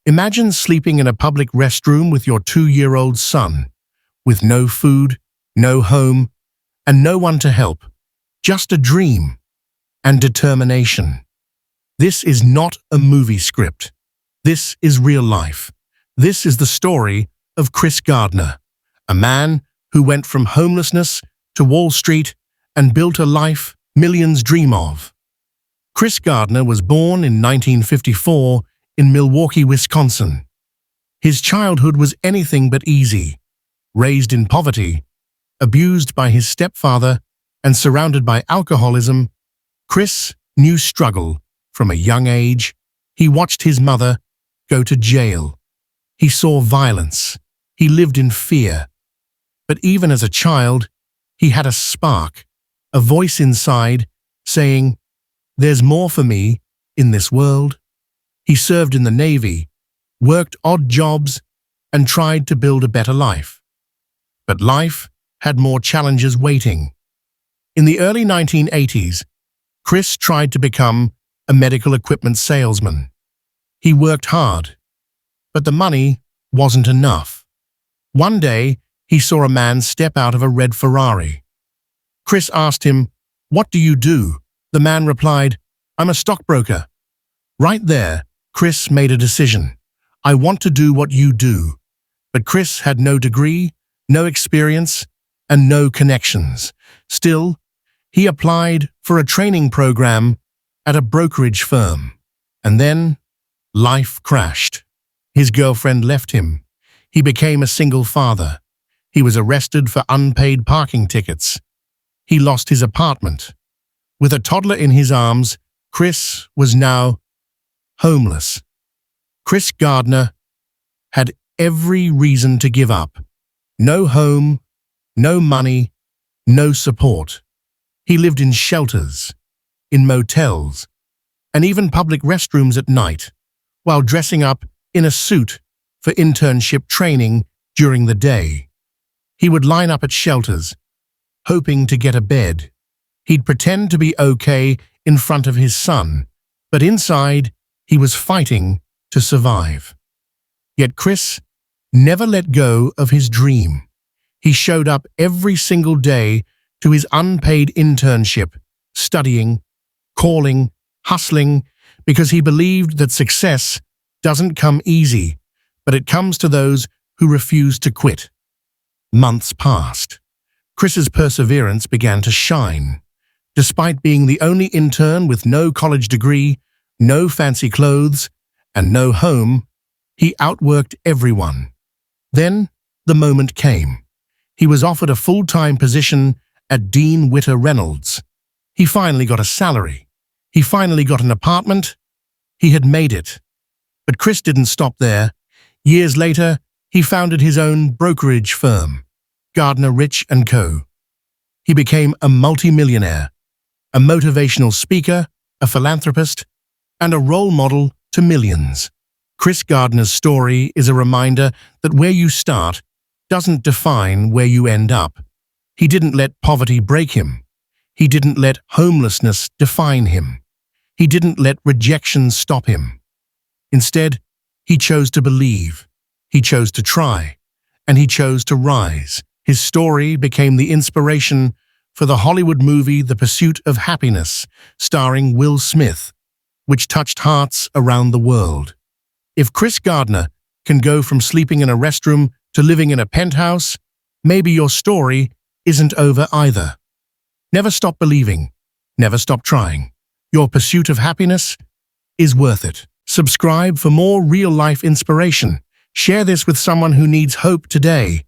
Imagine sleeping in a public restroom with your 2-year-old son, with no food, no home, and no one to help. Just a dream and determination. This is not a movie script. This is real life. This is the story of Chris Gardner, a man who went from homelessness to Wall Street and built a life millions dream of. Chris Gardner was born in 1954 in Milwaukee, Wisconsin. His childhood was anything but easy. Raised in poverty, abused by his stepfather, and surrounded by alcoholism, Chris knew struggle from a young age. He watched his mother go to jail. He saw violence. He lived in fear. But even as a child, he had a spark, a voice inside saying, "There's more for me in this world." He served in the Navy, worked odd jobs, and tried to build a better life. But life had more challenges waiting. In the early 1980s, Chris tried to become a medical equipment salesman. He worked hard, but the money wasn't enough. One day, he saw a man step out of a red Ferrari. Chris asked him, "What do you do?" The man replied, "I'm a stockbroker." Right there, Chris made a decision. "I want to do what you do." But Chris had no degree, no experience, and no connections. Still, he applied for a training program at a brokerage firm. And then, life crashed. His girlfriend left him. He became a single father. He was arrested for unpaid parking tickets. He lost his apartment. With a toddler in his arms, Chris was now homeless. Chris Gardner had every reason to give up. No home, no money, no support. He lived in shelters, in motels, and even public restrooms at night, while dressing up in a suit for internship training during the day. He would line up at shelters, hoping to get a bed. He'd pretend to be okay in front of his son, but inside, he was fighting to survive. Yet Chris never let go of his dream. He showed up every single day to his unpaid internship, studying, calling, hustling, because he believed that success doesn't come easy, but it comes to those who refuse to quit. Months passed. Chris's perseverance began to shine. Despite being the only intern with no college degree, no fancy clothes, and no home, he outworked everyone. Then the moment came. He was offered a full-time position at Dean Witter Reynolds. He finally got a salary. He finally got an apartment. He had made it. But Chris didn't stop there. Years later, he founded his own brokerage firm, Gardner Rich & Co. He became a multi-millionaire, a motivational speaker, a philanthropist, and a role model to millions. Chris Gardner's story is a reminder that where you start doesn't define where you end up. He didn't let poverty break him. He didn't let homelessness define him. He didn't let rejection stop him. Instead, he chose to believe. He chose to try. And he chose to rise. His story became the inspiration for the Hollywood movie The Pursuit of Happiness, starring Will Smith, which touched hearts around the world. If Chris Gardner can go from sleeping in a restroom to living in a penthouse, maybe your story isn't over either. Never stop believing. Never stop trying. Your pursuit of happiness is worth it. Subscribe for more real-life inspiration. Share this with someone who needs hope today.